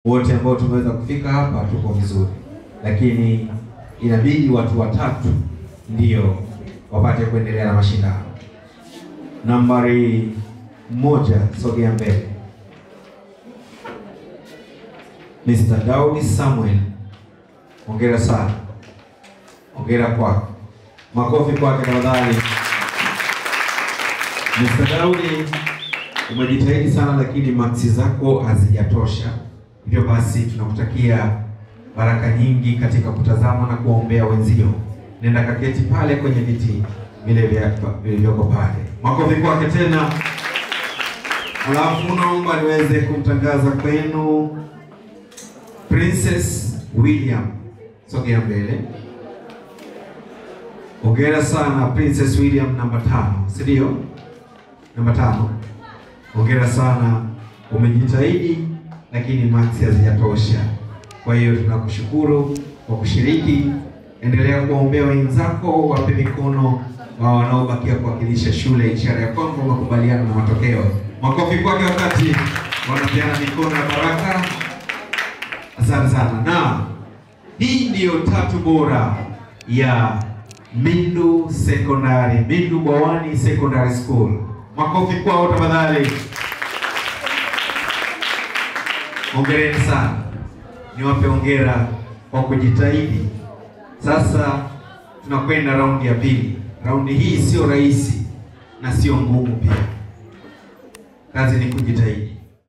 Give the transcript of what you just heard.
Wote ambao tumeweza kufika hapa tuko vizuri, lakini inabidi watu watatu ndio wapate kuendelea na mashindano. Nambari 1, sogea mbele. Mr. Daudi Samuel, hongera sana. Hongera kwako. Makofi kwake tafadhali. Mr. Daudi, umejitahidi sana lakini maksi zako hazijatosha. Hivyo basi tunakutakia baraka nyingi katika kutazama na kuombea wenzio. Nenda kaketi pale kwenye viti vile vilivyoko pale. Makofi kwake tena. Alafu naomba niweze kumtangaza kwenu Princess William. Sogea mbele. Hongera sana Princess William namba 5. Si ndio? Namba 5. Hongera sana. Umejitahidi lakini maksi hazijatosha. Kwa hiyo tunakushukuru kwa kushiriki. Endelea kuombea wenzako, wape mikono wanaobakia kuwakilisha shule, ishara ya kwamba makubaliano na matokeo. Makofi kwake wakati wanapeana mikono ya baraka. Asante sana. Na hii ndiyo tatu bora ya Mindu Secondary, Mindu Bwawani Secondary School. Makofi kwao tafadhali. Hongereni sana. Niwape hongera kwa kujitahidi. Sasa tunakwenda raundi ya pili. Raundi hii sio rahisi na sio ngumu pia. Kazi ni kujitahidi.